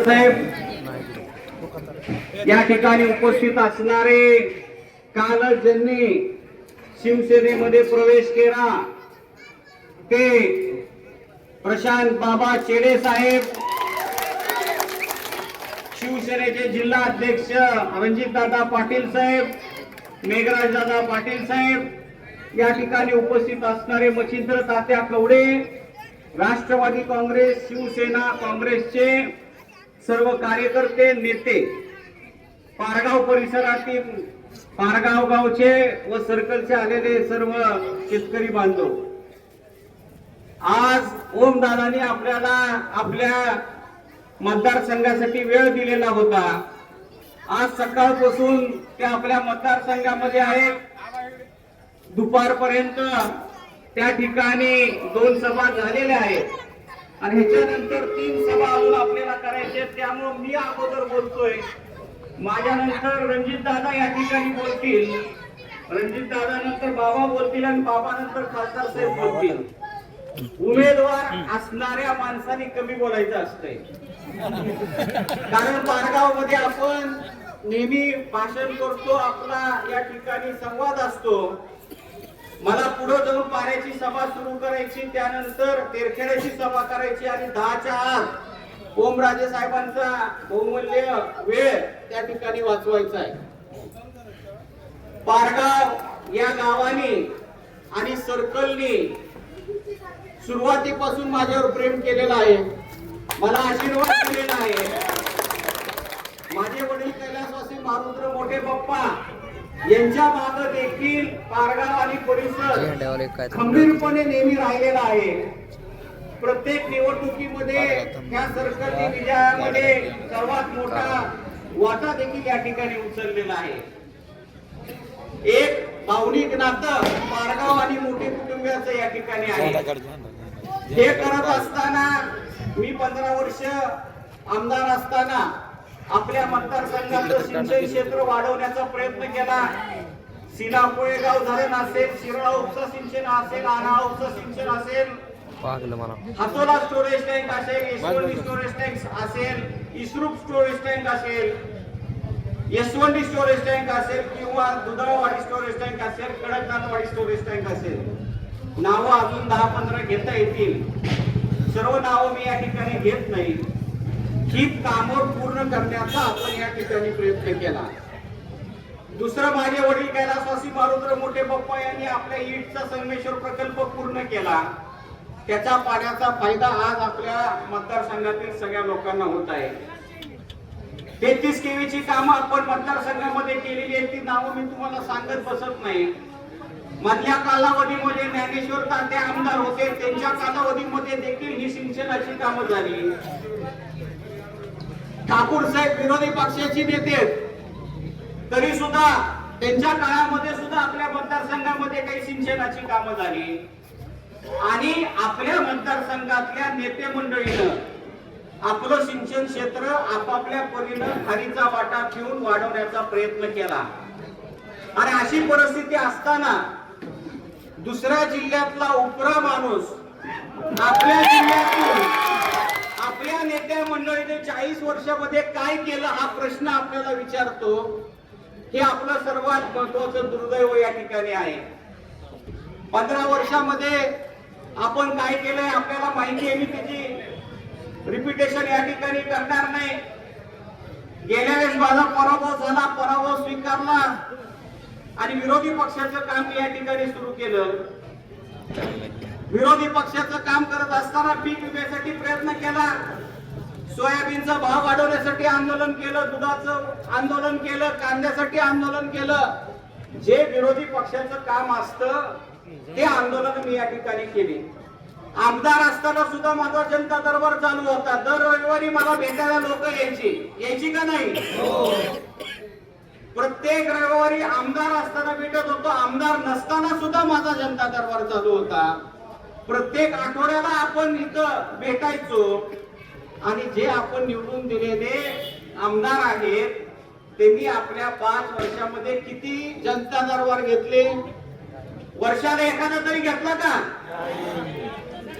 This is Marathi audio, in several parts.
साहेब या ठिकाणी उपस्थित असणारे कालच ज्यांनी शिवसेनेमध्ये प्रवेश केला ते प्रशांत बाबा चेडे साहेब, शिवसेनेचे जिल्हा अध्यक्ष रणजितदादा पाटील साहेब, मेघराजदादा पाटील साहेब, या ठिकाणी उपस्थित असणारे मच्छिंद्र तात्या कवडे, राष्ट्रवादी काँग्रेस, शिवसेना काँग्रेसचे सर्व कार्यकर्ते, नेते, पारगाव परिसरातील पारगाव गावचे व सर्कलचे आलेले सर्व शेतकरी बांधव, आज ओमदादांनी आपल्याला आपल्या मतदारसंघासाठी वेळ दिलेला होता. आज सकाळपासून ते आपल्या मतदारसंघामध्ये आहेत. दुपारपर्यंत त्या ठिकाणी 2 सभा झालेल्या आहेत आणि ह्याच्यानंतर 3 सभा अजून आपल्याला करायचे. त्यामुळे मी अगोदर बोलतोय, माझ्यानंतर रणजितदादा या ठिकाणी बोलतील, रणजितदादा नंतर बाबा बोलतील आणि बाबा नंतर खासदार साहेब बोलतील. उमेदवार असणाऱ्या माणसाने कमी बोलायचं असतंय, कारण पारगाव मध्ये आपण नेहमी भाषण करतो, आपला या ठिकाणी संवाद असतो. मला पुढे जाऊन पाऱ्याची सभा सुरू करायची, त्यानंतर तेरखेड्याची सभा करायची आणि 10च्या आत ओमराजे साहेबांचा बहुमूल्य वेळ त्या ठिकाणी वाचवायचा आहे. पारगाव या गावाने आणि सर्कलने सुरुवातीपासून माझ्यावर प्रेम केलेलं आहे, मला आशीर्वाद दिलेला आहे. माझे वडील कैलासवासी मारुद्र मोठे पप्पा यांच्या मागे देखील पारगाव आणि परिसर खंबीरपणे नेहमी राहिलेला आहे. प्रत्येक निवडणुकीमध्ये या सर्कलने विजयामध्ये सर्वात मोठा वाटा देखील या ठिकाणी उचललेला आहे. एक भावनिक नातं पारगाव आणि मोठे कुटुंबियाचं या ठिकाणी आहे. हे करत असताना मी 15 वर्ष आमदार असताना आपल्या मतदारसंघाचं सिंचन क्षेत्र वाढवण्याचा प्रयत्न केला. सिला कोळेगाव धरण असेल, शिराळा उपसा सिंचन असेल, आन्हाळा उपसा सिंचन असेल, हातोला स्टोरेज टँक असेल, यशवंती स्टोरेज टँक असेल, इस्रूप स्टोरेज टँक असेल, यशवंती स्टोरेज टँक असेल किंवा दुधाळवाडी स्टोरेज टँक असेल, कडकनाथवाडी स्टोरेज टँक असेल. नावं अजून 10-15 घेता येतील, सर्व नावं मी या ठिकाणी घेत नाही. ही कामं पूर्ण करण्याचा आपण या ठिकाणी प्रयत्न केला. दुसरं, माझे वडील कैलासवासी मारुद्र मोठे पप्पा यांनी आपल्या ईटचा संगमेश्वर प्रकल्प पूर्ण केला. त्याचा पाण्याचा फायदा आज आपल्या मतदारसंघातील सगळ्या लोकांना होत आहे. 33 केवीची कामं आपण मतदारसंघामध्ये केलेली आहेत, ती नावं मी तुम्हाला सांगत बसत नाही. मधल्या कालावधीमध्ये ज्ञानेश्वर तात्या आमदार होते, त्यांच्या कालावधीमध्ये देखील ही सिंचनाची कामं झाली. ठाकूर साहेब विरोधी पक्षाचे नेते, तरी सुद्धा त्यांच्या काळामध्ये सुद्धा आपल्या मतदारसंघामध्ये काही सिंचनाची कामं झाली आणि आपल्या मतदारसंघातल्या नेते मंडळीनं आपलं सिंचन क्षेत्र आपापल्या परीनं खारीचा वाटा घेऊन वाढवण्याचा प्रयत्न केला. आणि अशी परिस्थिती असताना दुसऱ्या जिल्ह्यातला उपरा माणूस आपल्या जिल्ह्यातून आपल्या नेत्या मंडळीने 40 वर्षामध्ये काय केलं हा प्रश्न आपल्याला विचारतो. हे आपलं सर्वात महत्वाचं दुर्दैव या ठिकाणी आहे. 15 वर्षामध्ये आपण काय केलंय आपल्याला माहिती आहे, मी त्याची रिपिटेशन या ठिकाणी करणार नाही. गेल्या वेळेस माझा पराभव झाला, पराभव स्वीकारला आणि विरोधी पक्षाचं काम मी या ठिकाणी सुरू केलं. विरोधी पक्षाचं काम करत असताना पीक विम्यासाठी प्रयत्न केला, सोयाबीनचा भाव वाढवण्यासाठी आंदोलन केलं, दुधाचं आंदोलन केलं, कांद्यासाठी आंदोलन केलं. जे विरोधी पक्षाचं काम असतं ते आंदोलन मी या ठिकाणी केली. आमदार असताना सुद्धा माझा जनता दरबार चालू होता. दर रविवारी मला भेटायला लोक यायची का नाही? प्रत्येक रविवारी आमदार असताना भेटत होतो, आमदार नसताना सुद्धा माझा जनता दरबार चालू होता. प्रत्येक आठवड्याला आपण इथं भेटायचो आणि जे आपण निवडून दिलेले आमदार आहेत त्यांनी आपल्या 5 वर्षामध्ये किती जनता दरबार घेतले? वर्षाला एखादा तरी घेतला का?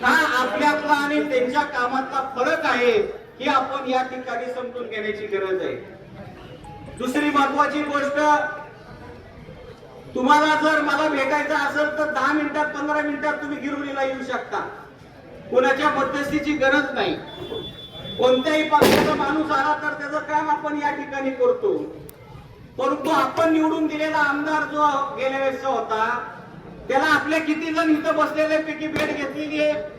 हा आपल्यातला आणि त्यांच्या कामातला फरक आहे. ही आपण या ठिकाणी समजून घेण्याची गरज आहे. दुसरी महत्वाची गोष्ट, तुम्हाला जर मला भेटायचं असेल तर 10 मिनिटात 15 मिनिटात तुम्ही गिरवलीला येऊ शकता. कोणाच्या मध्यस्थीची गरज नाही. कोणत्याही पक्षाचा माणूस आला तर त्याचं काम आपण या ठिकाणी करतो. परंतु आपण निवडून दिलेला आमदार जो गेल्या वेळेस होता, त्याला आपल्या किती जण इथं बसलेले पैकी भेट घेतलेली आहे?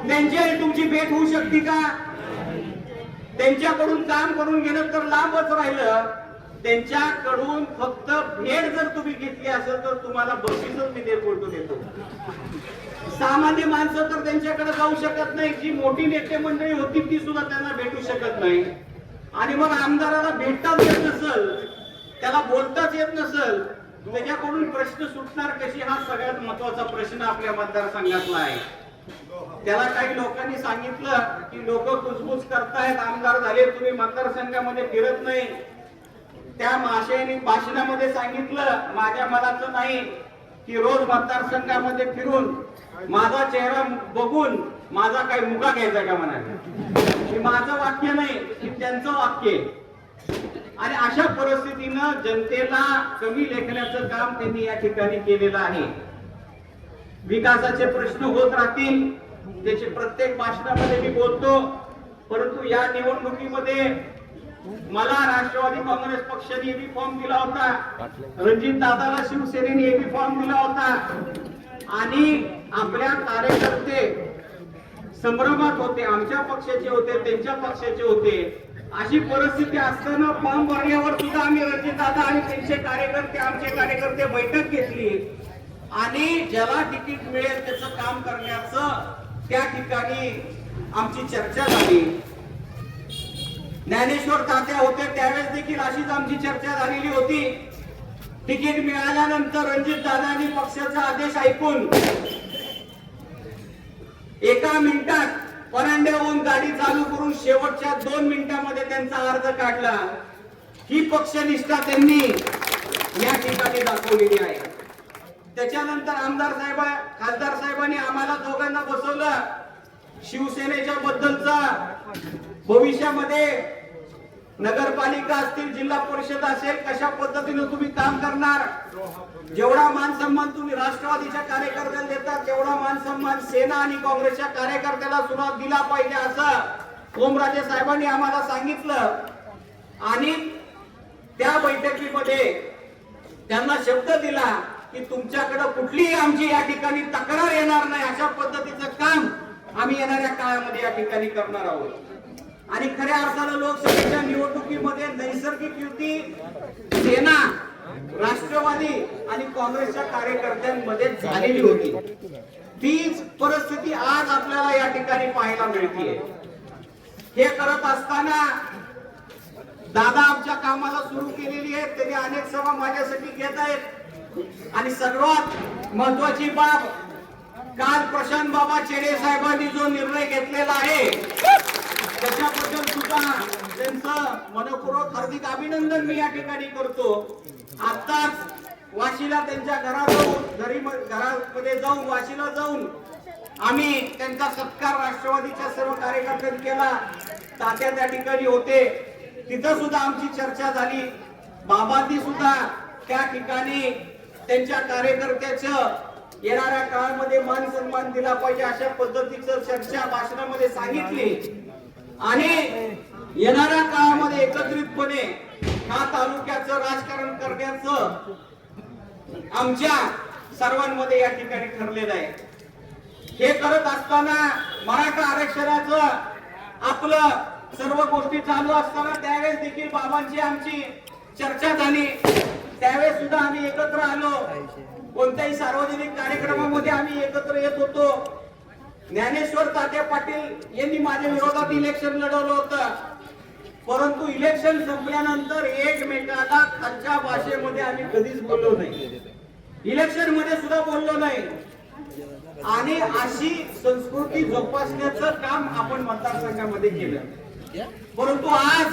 त्यांची तुमची भेट होऊ शकते का? त्यांच्याकडून काम करून घेणं तर लांबच राहिलं. त्यांच्याकडून फक्त भेट जर तुम्ही घेतली असेल तर तुम्हाला बक्षीसच मी बोलतो देतो. सामान्य माणसं तर त्यांच्याकडे जाऊ शकत नाही. जी मोठी नेते मंडळी होती ती सुद्धा त्यांना भेटू शकत नाही. आणि मग आमदाराला भेटताच येत नसल, त्याला बोलताच येत नसल, त्याच्याकडून प्रश्न सुटणार कशी, हा सगळ्यात महत्वाचा प्रश्न आपल्या मतदारसंघातला आहे. त्याला काही लोकांनी सांगितलं की लोक कुजबुज करतायत, आमदार झाले तुम्ही मतदारसंघामध्ये फिरत नाही. त्या माशेने भाषणामध्ये सांगितलं, माझ्या मनाचं नाही की रोज मतदारसंघामध्ये फिरून माझा चेहरा बघून माझा काही मुका घ्यायचा का म्हणाले. हे माझं वाक्य नाही, हे त्यांचं वाक्य. आणि अशा परिस्थितीनं जनतेला कमी लेखण्याचं काम त्यांनी या ठिकाणी केलेलं आहे. विकासाचे प्रश्न होत राहतील, त्याचे प्रत्येक भाषणामध्ये मी बोलतो. परंतु या निवडणुकीमध्ये मला राष्ट्रवादी काँग्रेस पक्षाने एबी फॉर्म दिला होता, रणजित दादाला शिवसेनेने एबी फॉर्म दिला होता. आणि आपल्या कार्यकर्ते संभ्रमात होते, आमच्या पक्षाचे होते, त्यांच्या पक्षाचे होते. अशी परिस्थिती असताना फॉर्म भरण्यावर सुद्धा आम्ही रणजित दादा आणि त्यांचे कार्यकर्ते, आमचे कार्यकर्ते बैठक घेतली आणि ज्याला तिकीट मिळेल त्याचं काम करण्याचं त्या ठिकाणी आमची चर्चा झाली. ज्ञानेश्वर तात्या होते त्यावेळेस देखील अशीच आमची चर्चा झालेली होती. तिकीट मिळाल्यानंतर रणजित दादांनी पक्षाचा आदेश ऐकून एका मिनिटात परांड्याहून गाडी चालू करून शेवटच्या 2 मिनिटांमध्ये त्यांचा अर्ज काढला. ही पक्षनिष्ठा त्यांनी या ठिकाणी दाखवलेली आहे. त्याच्यानंतर आमदार साहेब, खासदार साहेबांनी आम्हाला दोघांना बसवलं. शिवसेनेच्या बद्दलचा भविष्यामध्ये नगरपालिका असतील, जिल्हा परिषद असेल, कशा पद्धतीने तुम्ही काम करणार, जेवढा मान सन्मान तुम्ही राष्ट्रवादीच्या कार्यकर्त्याला देतात तेवढा मान सन्मान सेना आणि काँग्रेसच्या कार्यकर्त्याला सुद्धा दिला पाहिजे असं ओमराजे साहेबांनी आम्हाला सांगितलं. आणि त्या बैठकीमध्ये त्यांना शब्द दिला की तुमच्याकडे कुठलीही आमची या ठिकाणी तक्रार येणार नाही, अशा पद्धतीचं काम आम्ही येणाऱ्या काळामध्ये या ठिकाणी करणार आहोत. आणि खऱ्या अर्थानं लोकसभेच्या निवडणुकीमध्ये नैसर्गिक युती सेना, राष्ट्रवादी आणि काँग्रेसच्या कार्यकर्त्यांमध्ये झालेली होती. तीच परिस्थिती आज आपल्याला या ठिकाणी पाहायला मिळते. हे करत असताना दादा आमच्या कामाला सुरू केलेली आहे. त्यांनी अनेक सभा माझ्यासाठी घेत आहेत. आणि सर्वात महत्वाची बाब, काल प्रशांत बाबा चेडे साहेबांनी जो निर्णय घेतलेला आहे त्याच्याबद्दल सुद्धा त्यांचं मनपूर्वक हार्दिक अभिनंदन मी या ठिकाणी करतो. आताच वाशीला त्यांच्या घरामध्ये जाऊन वाशीला जाऊन आम्ही त्यांचा सत्कार राष्ट्रवादीच्या सर्व कार्यकर्त्यांनी केला. तात्या त्या ठिकाणी होते, तिथं सुद्धा आमची चर्चा झाली. बाबांनी सुद्धा त्या ठिकाणी त्यांच्या कार्यकर्त्याचं येणाऱ्या काळामध्ये मान सन्मान दिला पाहिजे अशा पद्धतीचं चर्चा भाषणामध्ये सांगितली. आणि येणाऱ्या काळामध्ये एकत्रितपणे ह्या तालुक्याचं राजकारण करण्याचं आमच्या सर्वांमध्ये या ठिकाणी ठरलेलं आहे. हे करत असताना मराठा आरक्षणाचं आपलं सर्व गोष्टी चालू असताना त्यावेळेस देखील बाबांची आमची चर्चा झाली. त्यावेळेस सुद्धा आम्ही एकत्र आलो. कोणत्याही सार्वजनिक कार्यक्रमामध्ये आम्ही एकत्र येत होतो. ज्ञानेश्वर तात्या पाटील यांनी माझ्या विरोधात इलेक्शन लढवलं होतं, परंतु इलेक्शन संपल्यानंतर एकमेकाला खालच्या भाषेमध्ये आम्ही कधीच बोललो नाही, इलेक्शन मध्ये सुद्धा बोललो नाही. आणि अशी संस्कृती जोपासण्याचं काम आपण मतदारसंघामध्ये केलं. परंतु आज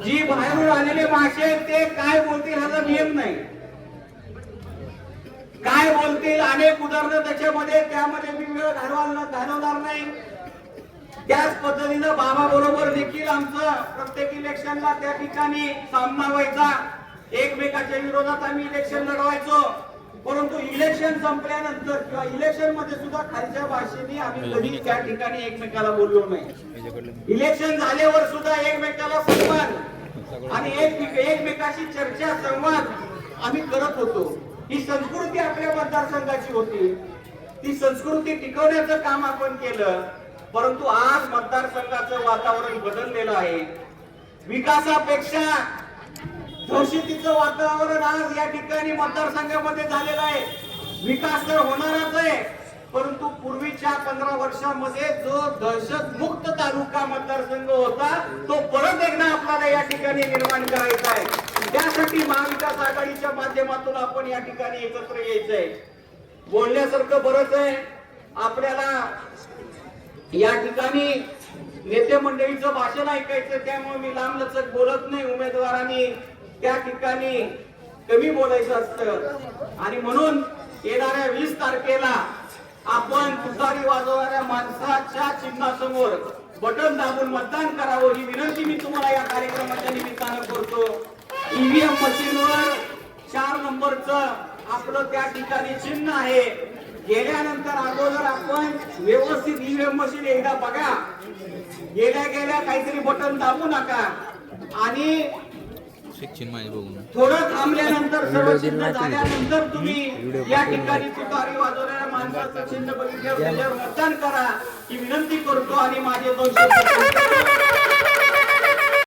जी बाहेरून आलेले भाषे ते काय बोलतील ह्याचा नियम नाही. काय बोलतील अनेक उदाहरणं त्याच्यामध्ये, त्यामध्ये मी वेळ घालवणार नाही. त्याच पद्धतीनं बाबा बरोबर देखील आमचं प्रत्येक इलेक्शनला त्या ठिकाणी सामना व्हायचा, एकमेकाच्या विरोधात आम्ही इलेक्शन लढवायचो. परंतु इलेक्शन संपल्यानंतर किंवा इलेक्शन मध्ये सुद्धा खालच्या भाषेने आम्ही कधी त्या ठिकाणी एकमेकाला बोललो नाही. इलेक्शन झाल्यावर सुद्धा एकमेकाला सन्मान आणि एकमेकाशी चर्चा संवाद आम्ही करत होतो. ही संस्कृती आपल्या मतदारसंघाची होती. ती संस्कृती टिकवण्याचं काम आपण केलं. परंतु आज मतदारसंघाचं वातावरण बदललेलं आहे. विकासापेक्षा दहशतीचं वातावरण आज या ठिकाणी मतदारसंघामध्ये झालेलं आहे. विकास तर होणारच आहे, परंतु पूर्वीच्या 15 वर्षांमध्ये जो दहशत मुक्त तालुका मतदारसंघ होता तो परत एकदा आपल्याला या ठिकाणी निर्माण करायचा आहे. त्यासाठी महाविकास आघाडीच्या माध्यमातून आपण या ठिकाणी एकत्र यायचंय. बोलण्यासारखं बरंच आहे आपल्याला. या ठिकाणी नेते मंडळीचं भाषण ऐकायचं, त्यामुळे मी लांबलचक बोलत नाही. उमेदवारांनी त्या ठिकाणी कमी बोलायचं असतं आणि म्हणून येणाऱ्या 20 तारखेला आपण तुतारी वाजवणाऱ्या माणसाच्या चिन्हासमोर बटन दाबून मतदान करावं ही विनंती मी तुम्हाला या कार्यक्रमाच्या निमित्तानं करतो. ईव्हीएम मशीनवर 4 नंबरचं आपलं त्या ठिकाणी चिन्ह आहे. गेल्यानंतर अगोदर आपण व्यवस्थित ईव्हीएम मशीन एकदा बघा. गेल्या काहीतरी बटन दाबू नका आणि थोडं थांबल्यानंतर सर्व चिन्ह झाल्यानंतर तुम्ही या ठिकाणी तुतारी वाजवणाऱ्या माणसाचं चिन्ह बघितल्यावर त्याच्यावर मतदान करा ही विनंती करतो आणि माझे 200